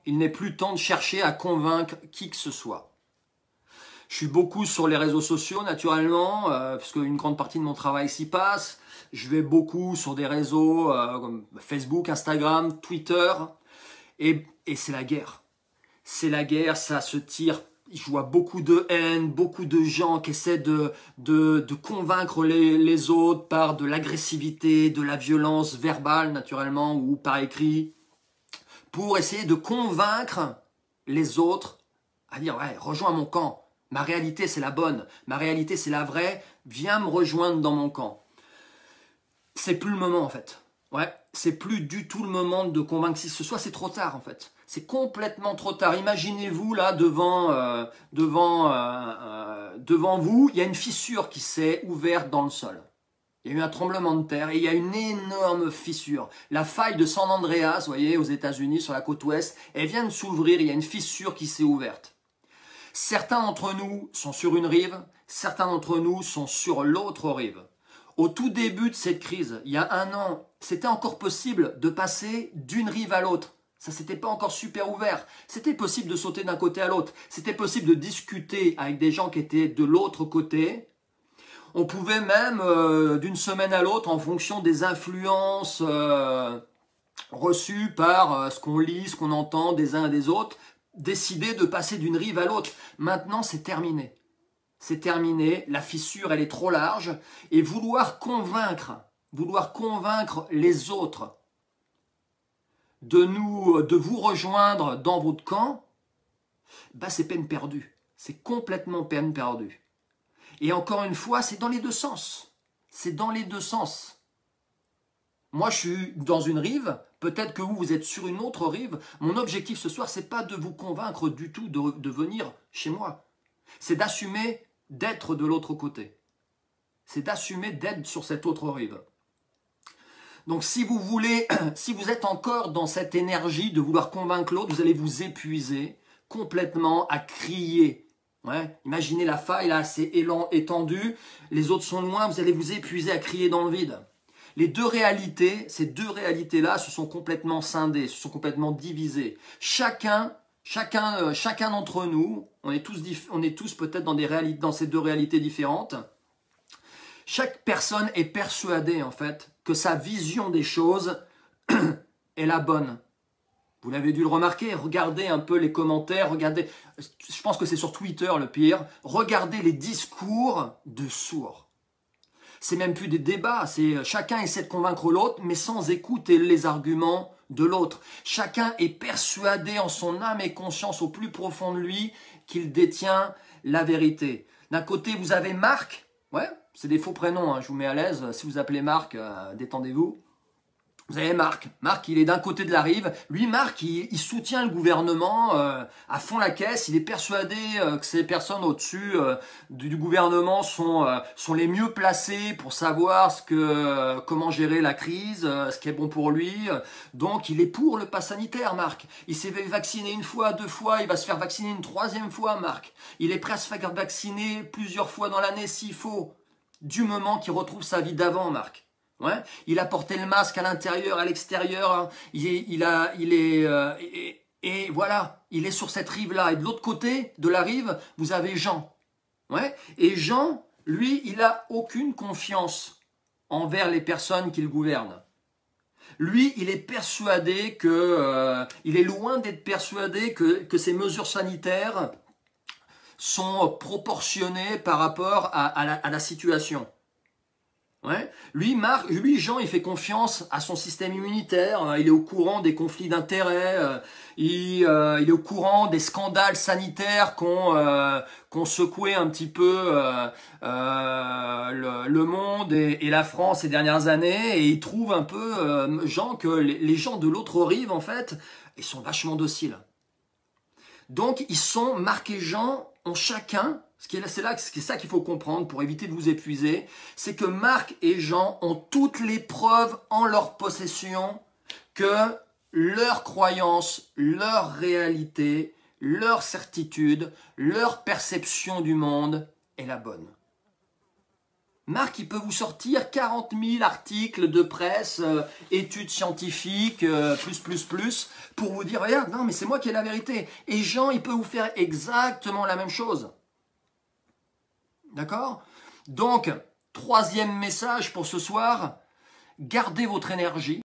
il n'est plus temps de chercher à convaincre qui que ce soit. Je suis beaucoup sur les réseaux sociaux, naturellement, puisque une grande partie de mon travail s'y passe. Je vais beaucoup sur des réseaux comme Facebook, Instagram, Twitter. Et c'est la guerre. C'est la guerre, ça se tire. Je vois beaucoup de haine, beaucoup de gens qui essaient de convaincre les autres par de l'agressivité, de la violence verbale, naturellement, ou par écrit, pour essayer de convaincre les autres à dire « Ouais, rejoins mon camp. Ma réalité, c'est la bonne. Ma réalité, c'est la vraie. Viens me rejoindre dans mon camp. » C'est plus le moment, en fait. Ouais, c'est plus du tout le moment de convaincre qui que ce soit. C'est trop tard, en fait. C'est complètement trop tard. Imaginez-vous, là, devant vous, il y a une fissure qui s'est ouverte dans le sol. Il y a eu un tremblement de terre et il y a une énorme fissure. La faille de San Andreas, vous voyez, aux États-Unis, sur la côte ouest, elle vient de s'ouvrir. Il y a une fissure qui s'est ouverte. Certains d'entre nous sont sur une rive, certains d'entre nous sont sur l'autre rive. Au tout début de cette crise, il y a 1 an, c'était encore possible de passer d'une rive à l'autre. Ça, c'était pas encore super ouvert. C'était possible de sauter d'un côté à l'autre. C'était possible de discuter avec des gens qui étaient de l'autre côté. On pouvait même, d'une semaine à l'autre, en fonction des influences reçues par ce qu'on lit, ce qu'on entend des uns et des autres, décider de passer d'une rive à l'autre. Maintenant, c'est terminé. C'est terminé, la fissure, elle est trop large. Et vouloir convaincre les autres de vous rejoindre dans votre camp, bah c'est peine perdue. C'est complètement peine perdue. Et encore une fois, c'est dans les deux sens. C'est dans les deux sens. Moi, je suis dans une rive, peut-être que vous êtes sur une autre rive. Mon objectif ce soir, c'est pas de vous convaincre du tout de venir chez moi. C'est d'assumer d'être de l'autre côté. C'est d'assumer d'être sur cette autre rive. Donc si vous voulez, si vous êtes encore dans cette énergie de vouloir convaincre l'autre, vous allez vous épuiser complètement à crier. Ouais. Imaginez la faille, là, c'est étendu, les autres sont loin, vous allez vous épuiser à crier dans le vide. Les deux réalités, ces deux réalités-là, se sont complètement scindées, se sont complètement divisées. Chacun d'entre nous, on est tous peut-être dans ces deux réalités différentes. Chaque personne est persuadée, en fait, que sa vision des choses est la bonne. Vous l'avez dû le remarquer, regardez un peu les commentaires, regardez, je pense que c'est sur Twitter le pire, regardez les discours de sourds. C'est même plus des débats, c'est chacun essaie de convaincre l'autre, mais sans écouter les arguments de l'autre. Chacun est persuadé en son âme et conscience au plus profond de lui qu'il détient la vérité. D'un côté, vous avez Marc, ouais, c'est des faux prénoms, hein, je vous mets à l'aise, si vous appelez Marc, détendez-vous. Vous avez Marc. Marc, il est d'un côté de la rive. Lui, Marc, il soutient le gouvernement à fond la caisse. Il est persuadé que ces personnes au-dessus du gouvernement sont les mieux placées pour savoir comment gérer la crise, ce qui est bon pour lui. Donc, il est pour le pass sanitaire, Marc. Il s'est fait vacciner 1 fois, 2 fois. Il va se faire vacciner une 3e fois, Marc. Il est prêt à se faire vacciner plusieurs fois dans l'année s'il faut. Du moment qu'il retrouve sa vie d'avant, Marc. Ouais, il a porté le masque à l'intérieur, à l'extérieur, hein. Et voilà, il est sur cette rive-là. Et de l'autre côté de la rive, vous avez Jean. Ouais, et Jean, lui, il a aucune confiance envers les personnes qu'il gouverne. Lui, il est persuadé il est loin d'être persuadé que ces mesures sanitaires sont proportionnées par rapport à la situation. Ouais. Lui, Jean, il fait confiance à son système immunitaire, il est au courant des conflits d'intérêts, il est au courant des scandales sanitaires qu'ont secoué un petit peu le monde et la France ces dernières années, et il trouve un peu, Jean, que les gens de l'autre rive, en fait, ils sont vachement dociles. Donc, Marc et Jean ont chacun, c'est ça qu'il faut comprendre pour éviter de vous épuiser, c'est que Marc et Jean ont toutes les preuves en leur possession que leur croyance, leur réalité, leur certitude, leur perception du monde est la bonne. Marc, il peut vous sortir 40 000 articles de presse, études scientifiques, pour vous dire, regarde, non, mais c'est moi qui ai la vérité. Et Jean, il peut vous faire exactement la même chose. D'accord? Donc, troisième message pour ce soir, gardez votre énergie.